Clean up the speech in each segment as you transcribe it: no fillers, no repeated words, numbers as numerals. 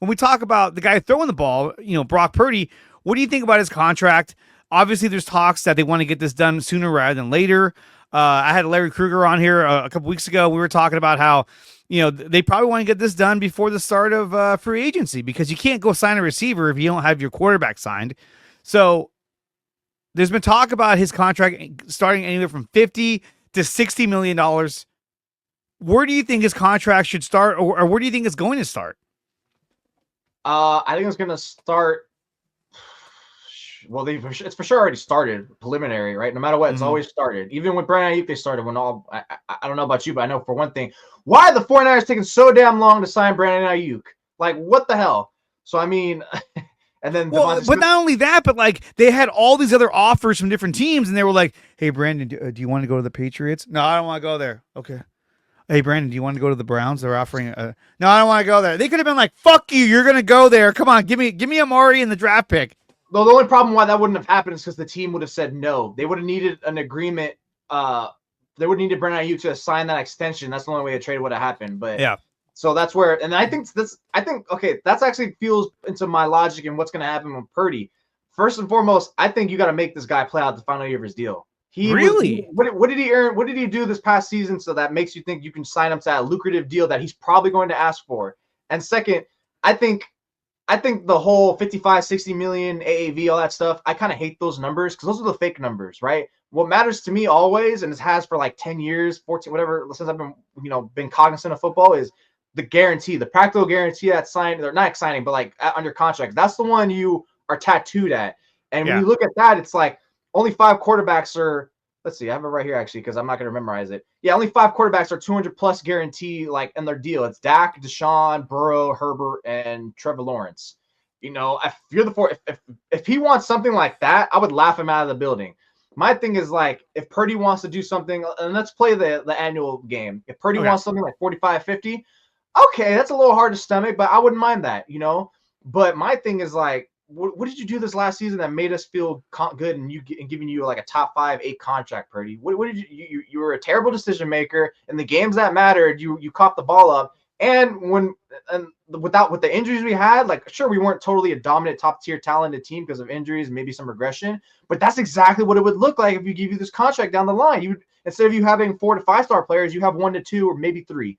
when we talk about the guy throwing the ball, Brock Purdy, what do you think about his contract? Obviously, there's talks that they want to get this done sooner rather than later. I had Larry Krueger on here a couple weeks ago. We were talking about how, they probably want to get this done before the start of free agency because you can't go sign a receiver if you don't have your quarterback signed. So there's been talk about his contract starting anywhere from $50 to $60 million. Where do you think his contract should start, or where do you think it's going to start? I think it's going to start. Well, it's for sure already started preliminary, right? No matter what, it's always started. Even with Brandon Ayuk, they started when I don't know about you, but I know for one thing, why are the 49ers taking so damn long to sign Brandon Ayuk? Like, what the hell? So, I mean, and then but not only that, but like they had all these other offers from different teams, and they were like, "Hey, Brandon, do you want to go to the Patriots?" No, I don't want to go there. Okay. Hey, Brandon, do you want to go to the Browns? They're offering no, I don't want to go there. They could have been like, "Fuck you, you're gonna go there. Come on, give me Amari in the draft pick." Well, the only problem why that wouldn't have happened is because the team would have said no. They would have needed an agreement. They would have needed Brandon Ayuk to sign that extension. That's the only way a trade would have happened. But yeah. So that's where, and I think that's actually feels into my logic and what's going to happen with Purdy. First and foremost, I think you got to make this guy play out the final year of his deal. What did he earn? What did he do this past season so that makes you think you can sign him to that lucrative deal that he's probably going to ask for? And second, I think the whole 55, 60 million AAV, all that stuff, I kind of hate those numbers because those are the fake numbers, right? What matters to me always, and it has for like 10 years, 14, whatever, since I've been cognizant of football, is the guarantee, the practical guarantee that's signed, or not signing, but like under contract. That's the one you are tattooed at. And when you look at that, it's like only 5 quarterbacks are, let's see, I have it right here actually because I'm not going to memorize it. Yeah, only 5 quarterbacks are 200 plus guarantee like in their deal. It's Dak, Deshaun, Burrow, Herbert, and Trevor Lawrence. If you're the if he wants something like that, I would laugh him out of the building. My thing is like if Purdy wants to do something, and let's play the annual game. If Purdy wants something like 45, 50, okay, that's a little hard to stomach, but I wouldn't mind that, But my thing is like, what did you do this last season that made us feel good and giving you like a top 5, 8 contract, Purdy? What did you were a terrible decision maker in the games that mattered. You caught the ball up, and with the injuries we had, like sure we weren't totally a dominant top tier talented team because of injuries and maybe some regression, but that's exactly what it would look like if you give you this contract down the line. You instead of you having 4 to 5 star players, you have 1 to 2 or maybe 3.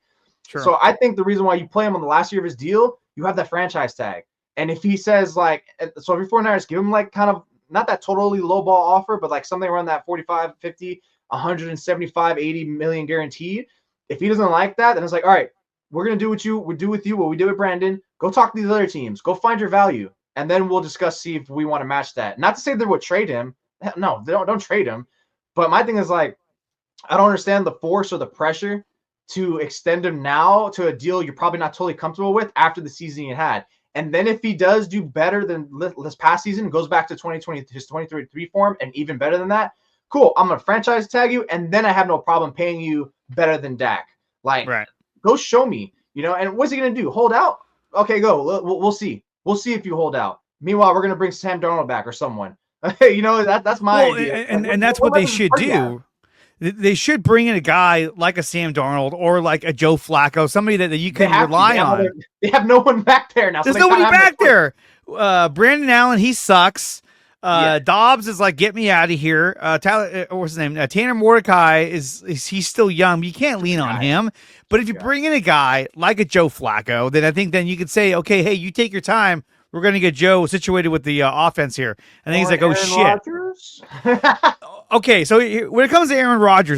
Sure. So I think the reason why you play him on the last year of his deal, you have that franchise tag. And if he says like, so if you're 49ers, give him like kind of not that totally low ball offer, but like something around that 45, 50, 175, 80 million guaranteed. If he doesn't like that, then it's like, all right, we're going to do with you what we did with Brandon. Go talk to these other teams. Go find your value. And then we'll see if we want to match that. Not to say they would trade him. No, they don't trade him. But my thing is like, I don't understand the force or the pressure to extend him now to a deal you're probably not totally comfortable with after the season he had. And then if he does do better than this past season, goes back to 2020, his 2023 form, and even better than that, cool. I'm going to franchise tag you, and then I have no problem paying you better than Dak. Like, go show me, and what's he going to do? Hold out? Okay, go. We'll see. We'll see if you hold out. Meanwhile, we're going to bring Sam Darnold back or someone. That's my idea. And that's what they should do. They should bring in a guy like a Sam Darnold or like a Joe Flacco, somebody that you can rely on. They have no one back there now. There's nobody back there. Brandon Allen, he sucks. Dobbs is like, get me out of here. Tyler, what's his name? Tanner Mordecai he's still young, but you can't lean on him. But if you bring in a guy like a Joe Flacco, then I think then you could say, okay, hey, you take your time. We're going to get Joe situated with the offense here. And then he's like, oh, shit. Okay, so when it comes to Aaron Rodgers,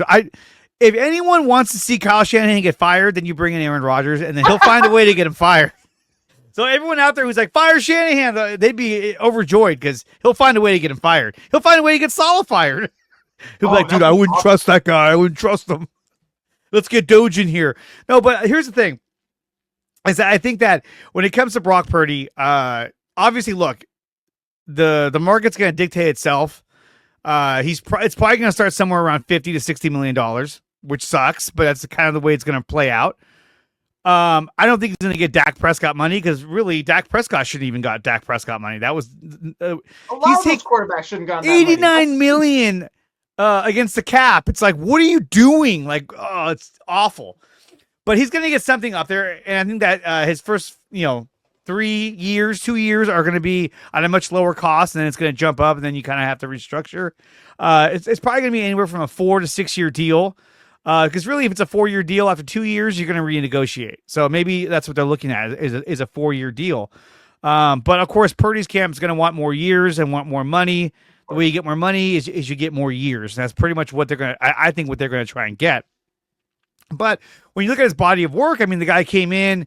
if anyone wants to see Kyle Shanahan get fired, then you bring in Aaron Rodgers, and then he'll find a way to get him fired. So everyone out there who's like, fire Shanahan, they'd be overjoyed because he'll find a way to get him fired. He'll find a way to get Saleh fired. He'll be like, dude, I wouldn't trust that guy. I wouldn't trust him. Let's get Doge in here. No, but here's the thing. Is that I think that when it comes to Brock Purdy, obviously, look, the market's going to dictate itself. It's probably going to start somewhere around $50 to $60 million, which sucks, but that's kind of the way it's going to play out. I don't think he's going to get Dak Prescott money because really Dak Prescott shouldn't even got Dak Prescott money. That was a lot of those quarterbacks shouldn't got $89 million against the cap. It's like, what are you doing? Like, it's awful. But he's going to get something up there, and I think that his first, 3 years, 2 years are going to be at a much lower cost, and then it's going to jump up, and then you kind of have to restructure. It's probably going to be anywhere from a 4 to 6 year deal. Because really, if it's a 4-year deal, after 2 years, you're going to renegotiate. So maybe that's what they're looking at is a 4-year deal. But of course, Purdy's camp is going to want more years and want more money. The way you get more money is you get more years. And that's pretty much what they're going to, I think, what they're going to try and get. But when you look at his body of work, I mean, the guy came in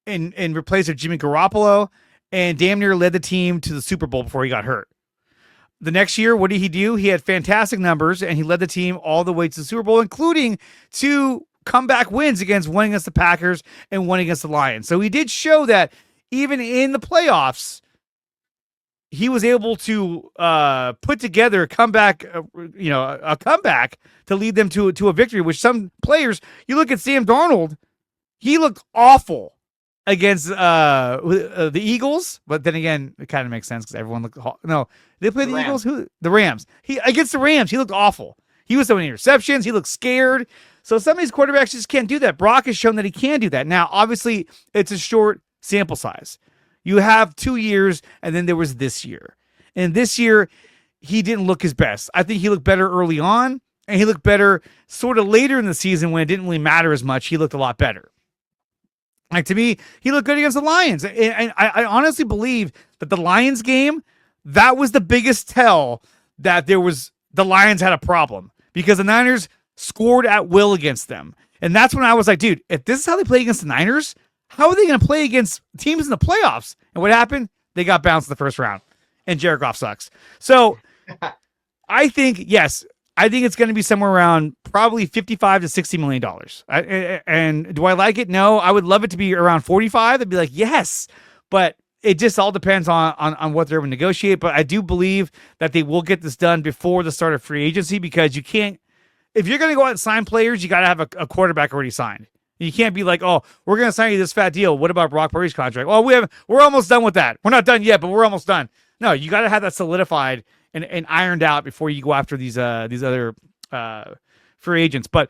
and replaced Jimmy Garoppolo and damn near led the team to the Super Bowl before he got hurt. The next year, what did he do? He had fantastic numbers, and he led the team all the way to the Super Bowl, including 2 comeback wins one against the Packers and one against the Lions. So he did show that even in the playoffs, he was able to put together a comeback to lead them to a victory, which some players, you look at Sam Darnold, he looked awful against the Eagles, but then again, it kind of makes sense because everyone looked. No, they played the Eagles. Who? The Rams. Against the Rams, he looked awful. He was throwing interceptions. He looked scared. So some of these quarterbacks just can't do that. Brock has shown that he can do that. Now, obviously, it's a short sample size. You have 2 years, and then there was this year. And this year, he didn't look his best. I think he looked better early on, and he looked better sort of later in the season when it didn't really matter as much. He looked a lot better. Like, to me, he looked good against the Lions. And I honestly believe that the Lions game, that was the biggest tell that the Lions had a problem because the Niners scored at will against them. And that's when I was like, dude, if this is how they play against the Niners, how are they going to play against teams in the playoffs? And what happened? They got bounced in the first round. And Jared Goff sucks. So I think, yes, I think it's going to be somewhere around probably $55 to $60 million. And do I like it? No. I would love it to be around 45. I'd be like, yes. But it just all depends on what they're going to negotiate. But I do believe that they will get this done before the start of free agency because you can't, if you're going to go out and sign players, you got to have a quarterback already signed. You can't be like, oh, we're going to sign you this fat deal. What about Brock Purdy's contract? Well, we're almost done with that. We're not done yet, but we're almost done. No, you got to have that solidified and ironed out before you go after these other free agents. But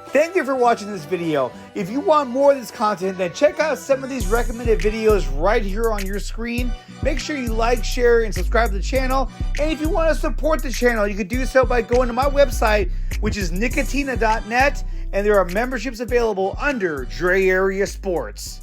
thank you for watching this video. If you want more of this content, then check out some of these recommended videos right here on your screen. Make sure you like, share, and subscribe to the channel. And if you want to support the channel, you can do so by going to my website, which is nicotina.net, and there are memberships available under DreArea Sports.